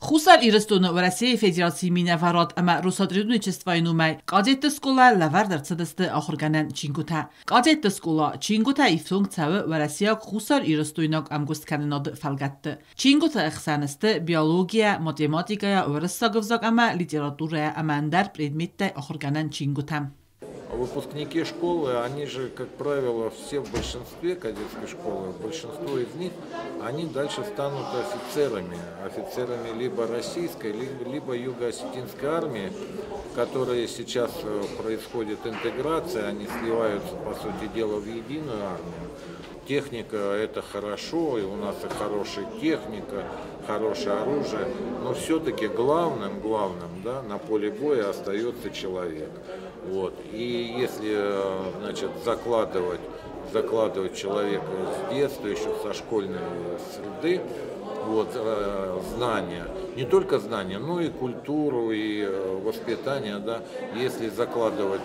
Хусар Ирстона в России Федерации Минаварот, ама Русотрудничество инумай. Кадетта скола лавардер цадасты ахурганан чингута. Кадетта скола чингута и функция в России Хусар Ирстойнок амгустканенод фалгатты. Чингута ихсанасты биология, математика, урысаговзак ама литература амандар предметты ахурганан чингута. Выпускники школы, они же, как правило, все в большинстве кадетской школы, большинство из них, они дальше станут офицерами либо российской, либо юго-осетинской армии, в которой сейчас происходит интеграция, они сливаются, по сути дела, в единую армию. Техника – это хорошо, и у нас и хорошая техника, хорошее оружие, но все-таки главным, да, на поле боя остается человек. Вот. И если, значит, закладывать человека с детства, еще со школьной среды, вот, знания, не только знания, но и культуру, и воспитание, да, если закладывать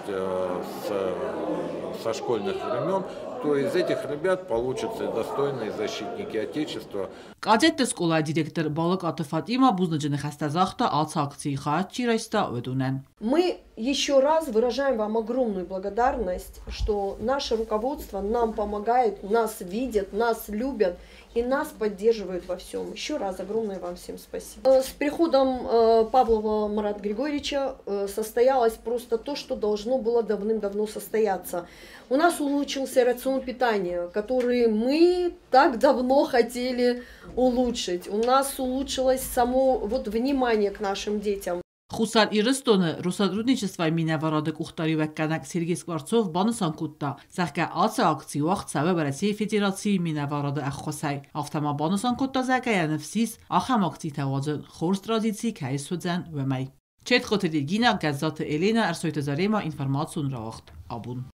со школьных времен, то из этих ребят получатся достойные защитники Отечества. Кадетта скола директор Балак Атафатима Бузнажины Хастазахта Ацакции Хачирайста Ведунен. Мы еще раз выражаем вам огромную благодарность, что наше руководство нам помогает, нас видят, нас любят и нас поддерживают во всем. Еще раз огромное вам всем спасибо. С приходом Павлова Марата Григорьевича состоялось просто то, что должно было давным-давно состояться. У нас улучшился рацион питания, который мы так давно хотели улучшить. У нас улучшилось само внимание к нашим детям. Хусар Ирстона Русотрудничество Минаварады Кухтари Векканак Сергей Скворцов Банусан Кутта Захка Аца акции Вахтсаве в России Федерации Минаварады Аххосай Автома Банусан Кутта Захка Нефсис Ахам акции Тавазен Хорс традиции Кайсудзан Вемай Чет Хотели Гина Газзат Елена Арсойта Зарема информацию Рахт Абун